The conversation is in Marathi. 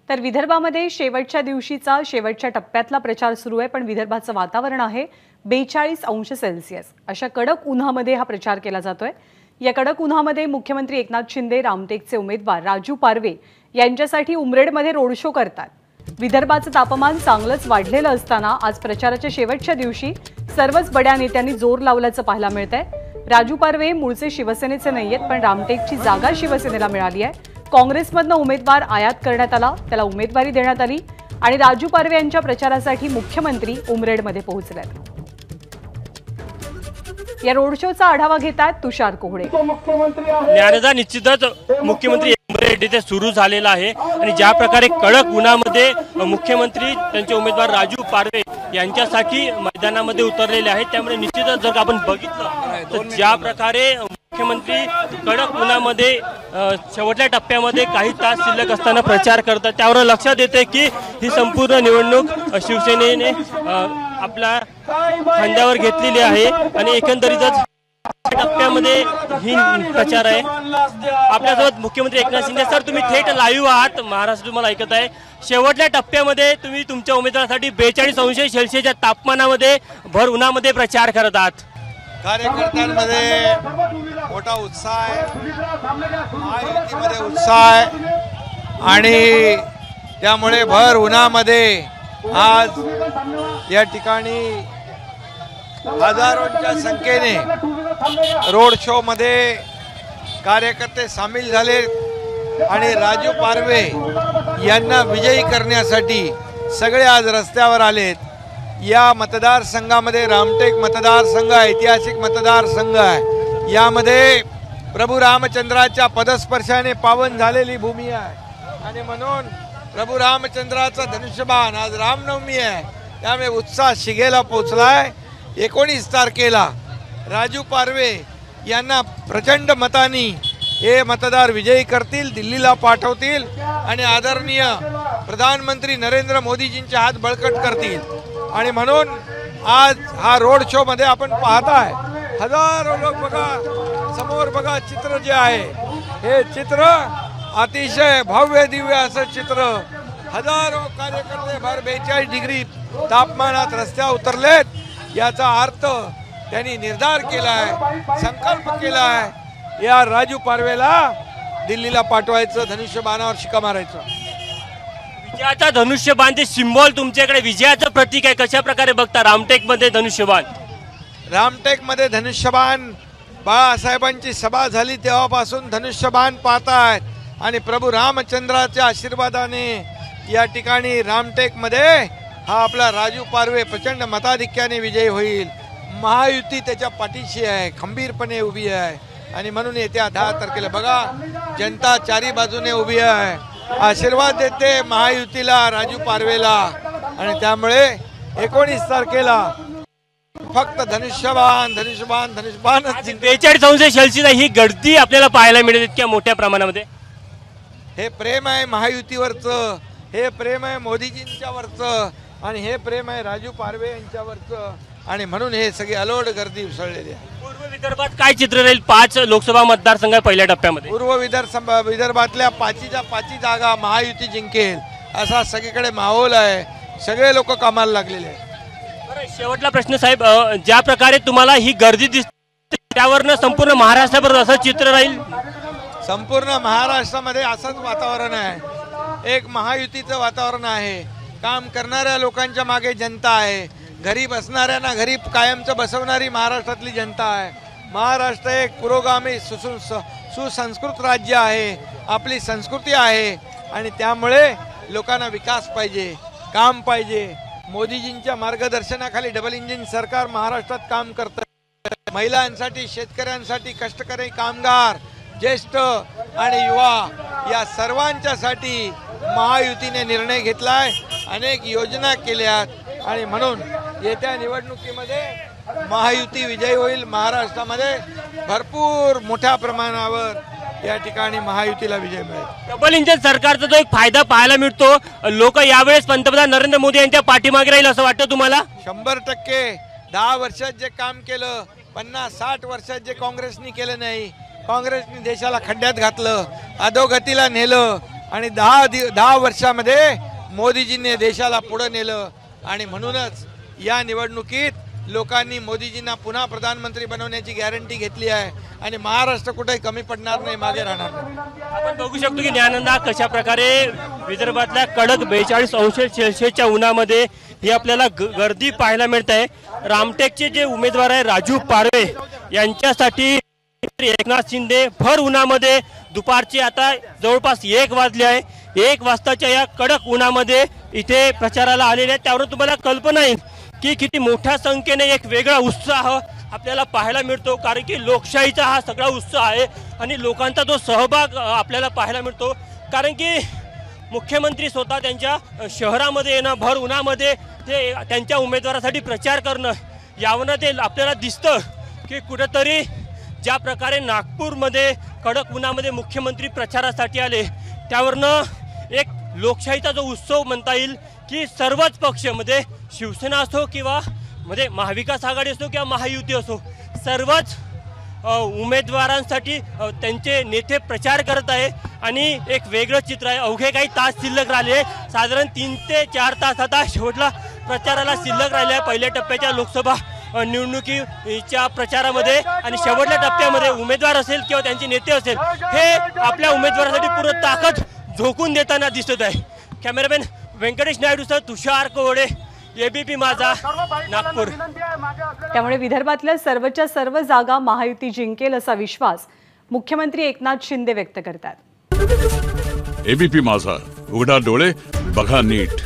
तर विदर्भामध्ये शेवटच्या दिवशीचा शेवटच्या टप्प्यातला प्रचार सुरू आहे, पण विदर्भाचं वातावरण आहे 42°C अशा कडक उन्हामध्ये हा प्रचार केला जातोय। या कडक उन्हामध्ये मुख्यमंत्री एकनाथ शिंदे रामटेकचे उमेदवार राजू पारवे यांच्यासाठी उमरेडमध्ये रोड शो करतात। विदर्भाचं तापमान चांगलंच वाढलेलं असताना आज प्रचाराच्या शेवटच्या दिवशी सर्वच बड्या नेत्यांनी जोर लावल्याचं पाहायला मिळतंय। राजू पारवे मूळचे शिवसेनेचे नाहीयेत, पण रामटेकची जागा शिवसेनेला मिळाली आहे। काँग्रेसमधनं उमेदवार आयात करण्यात आला, त्याला उमेदवारी देण्यात आली आणि राजू पारवे यांच्या प्रचारासाठी मुख्यमंत्री उमरेडमध्ये पोहोचलेत। या रोड शोचा आढावा घेतात तुषार कोहड़े। न्यायालयाचा निश्चितच मुख्यमंत्री उमरेड इथे सुरू झालेला आहे आणि ज्या प्रकारे कडक उन्हामध्ये मुख्यमंत्री त्यांचे उमेदवार राजू पारवे यांच्यासाठी मैदानामध्ये उतरलेले आहेत, त्यामुळे निश्चितच जर आपण बघितलं तर ज्या प्रकारे मुख्यमंत्री कडक उन्हामध्ये शेवटच्या टप्प्यामध्ये काही तास शिल्लक असताना प्रचार करतात, त्यावर लक्षात येते की ही संपूर्ण निवडणूक शिवसेनेने आपल्या खांद्यावर घेतलेली आहे आणि एकंदरीतच टप्प्यामध्ये ही प्रचार आहे। आपल्यासोबत मुख्यमंत्री एकनाथ शिंदे सर, तुम्ही थेट लाईव्ह आहात, महाराष्ट्र तुम्हाला ऐकत आहे। शेवटच्या टप्प्यामध्ये तुम्ही तुमच्या उमेदवारासाठी 42°C तापमानामध्ये भर उन्हामध्ये प्रचार करत आहात। कार्यकर्त्यांमध्ये मोठा उत्साह आहे, महायुतीमध्ये उत्साह आहे आणि त्यामुळे भर उन्हामध्ये आज या ठिकाणी हजारोंच्या संख्येने रोड शो मध्ये कार्यकर्ते सामील झाले आणि राजू पारवे यांना विजयी करण्यासाठी सगळे आज रस्त्यावर आलेत। या मतदारसंघामध्ये रामटेक मतदारसंघ ऐतिहासिक मतदारसंघ आहे, यामध्ये प्रभू रामचंद्राच्या पदस्पर्शाने पावन झालेली भूमी आहे आणि म्हणून प्रभू रामचंद्राचा धनुष्यबाण आज रामनवमी आहे, त्यामुळे उत्साह शिगेला पोचलाय। 19 तारखेला राजू पारवे यांना प्रचंड मतांनी हे मतदार विजयी करतील, दिल्लीला पाठवतील आणि आदरणीय प्रधानमंत्री नरेंद्र मोदीजींचे हात बळकट करतील आणि म्हणून आज हा रोड शो मध्ये आपण पाहताय हजारो लोक, बघा समोर बघा चित्र जे आहे, हे चित्र अतिशय भव्य दिव्य असं चित्र। हजारो कार्यकर्ते भर 42° तापमानात रस्त्यावर उतरलेत, याचा अर्थ त्यांनी निर्धार केलाय, संकल्प केलाय, या राजू पारवेला दिल्लीला पाठवायचं, धनुष्यबाणावर शिक्का मारायचं। विजयाचा धनुष्यबाण ते सिंबॉल तुमच्याकडे विजयाचं प्रतीक आहे, कशा प्रकारे बघता रामटेक मध्ये धनुष्यबाण? रामटेक मध्ये धनुष्यबाण बाळासाहेबांची सभा झाली तेव्हापासून धनुष्यबाण पाहतायत आणि प्रभू रामचंद्राच्या आशीर्वादाने या ठिकाणी रामटेक मध्ये हा आपला राजू पारवे प्रचंड मताधिक्याने विजयी होईल। महायुती त्याच्या पाठीशी आहे, खंबीरपणे उभी आहे आणि म्हणून येत्या 10 तारखेला बघा जनता चारी बाजूने उभी आहे, आशीर्वाद देते महायुतीला, राजू पारवेला आणि त्यामुळे 19 तारखेला फक्त धनुष्यबाण धनुष्यबाण धनुष्यबाण। 42°C ही गर्दी आपल्याला पाहायला मिळते इतक्या मोठ्या प्रमाणामध्ये। हे प्रेम आहे महायुतीवरचं, हे प्रेम आहे मोदीजींच्यावरचं आणि हे प्रेम आहे राजू पारवे यांच्यावरचं आणि म्हणून हे सगळी अलोट गर्दी उसळलेली आहे। पूर्व विदर्भात काय चित्र राहील? 5 लोकसभा मतदारसंघ पहिल्या टप्प्यामध्ये। पूर्व विदर्भातल्या 5ची जागा महायुती जिंकेल असा सगळीकडे माहोल आहे, सगळे लोक कामाला लागलेले आहेत। शेवटला प्रश्न साहेब, ज्या प्रकारे तुम्हाला ही गर्दी दिसते त्यावरनं संपूर्ण महाराष्ट्रावर असं चित्र राहील? संपूर्ण महाराष्ट्रामध्ये असंच वातावरण आहे, एक महायुतीचं वातावरण आहे। काम करणाऱ्या लोकांच्या मागे जनता आहे, घरी बसणाऱ्यांना घरी कायमचं बसवणारी महाराष्ट्रातली जनता आहे। महाराष्ट्र एक पुरोगामी सुसंस्कृत राज्य आहे, आपली संस्कृती आहे आणि त्यामुळे लोकांना विकास पाहिजे, काम पाहिजे। मोदीजींच्या मार्गदर्शनाखाली डबल इंजिन सरकार महाराष्ट्रात काम करतं। महिलांसाठी, शेतकऱ्यांसाठी, कष्टकरी कामगार, ज्येष्ठ आणि युवा या सर्वांच्यासाठी महायुतीने निर्णय घेतलाय, अनेक योजना केल्यात आणि म्हणून येत्या निवडणुकीमध्ये महायुती विजयी होईल। महाराष्ट्रामध्ये भरपूर मोठ्या प्रमाणावर या ठिकाणी महायुतीला विजय मिळेल। डबल इंजिन सरकारचा जो एक फायदा पाहायला मिळतो, लोक यावेळेस पंतप्रधान नरेंद्र मोदी यांच्या पाठीमागे राहील असं वाटतं तुम्हाला? 100%। 10 वर्षात जे काम केलं, 50-60 वर्षात जे काँग्रेसनी केलं नाही, काँग्रेसने देशाला खड्ड्यात घातलं, अधोगतीला नेलं आणि 10 वर्षामध्ये मोदीजींनी देशाला पुढे नेलं आणि म्हणूनच या निवडणुकीत लोकांनी मोदीजींना पुन्हा प्रधानमंत्री बनवण्याची गॅरंटी घेतली आहे आणि महाराष्ट्र कुठेही कमी पडणार नाही, मागे राहणार नाही. आपण बघू शकतो की ज्ञानंदा कशा प्रकारे विदर्भातल्या कडक 42 अंश सेल्सिअसच्या उन्हामध्ये ही आपल्याला गर्दी पाहायला मिळत आहे. रामटेकचे जे उमेदवार आहे राजू पारवे यांच्यासाठी एकनाथ शिंदे भर उन्हामध्ये दुपारचे आता जवळपास 1 वाजले आहे. 1 वाजताच्या या कडक उन्हामध्ये इथे प्रचाराला आलेले आहेत. त्यावरून तुम्हाला कल्पना येईल की किती मोठ्या संख्येने एक वेगळा उत्साह आपल्याला पाहायला मिळतो. कारण की लोकशाहीचा हा सगळा उत्साह आहे आणि लोकांचा जो सहभाग आपल्याला पाहायला मिळतो. कारण की मुख्यमंत्री स्वतः त्यांच्या शहरामध्ये येणं, भर उन्हामध्ये ते त्यांच्या उमेदवारासाठी प्रचार करणं, यावरनं ते आपल्याला दिसतं की कुठेतरी ज्या प्रकारे नागपूरमध्ये कडक उन्हामध्ये मुख्यमंत्री प्रचारासाठी आले, त्यावरनं एक लोकशाहीचा जो उत्सव म्हणता येईल की सर्वच पक्षामध्ये शिवसेना असो किंवा मध्ये महाविकास आघाडी असो किंवा महायुती असो, सर्वच उमेदवारांसाठी त्यांचे नेते प्रचार करत आहे आणि एक वेगळं चित्र आहे. अवघे काही तास शिल्लक राहिले, साधारण 3 ते 4 तास आता शेवटला प्रचाराला शिल्लक राहिले आहे पहिल्या टप्प्याच्या लोकसभा निवडणुकीच्या प्रचारामध्ये. आणि शेवटच्या टप्प्यामध्ये उमेदवार असेल किंवा त्यांचे नेते असेल, हे आपल्या उमेदवारासाठी पूर्ण ताकद झोकून देताना दिसत आहे. कॅमेरामॅन व्यंकटेश नायडूसह तुषार कोवडे, एबीपी माझा, नागपूर. त्यामुळे विदर्भातल्या सर्वच्या सर्व जागा महायुती जिंकेल असा विश्वास मुख्यमंत्री एकनाथ शिंदे व्यक्त करतात. एबीपी माझा, उघडा डोळे बघा नीट.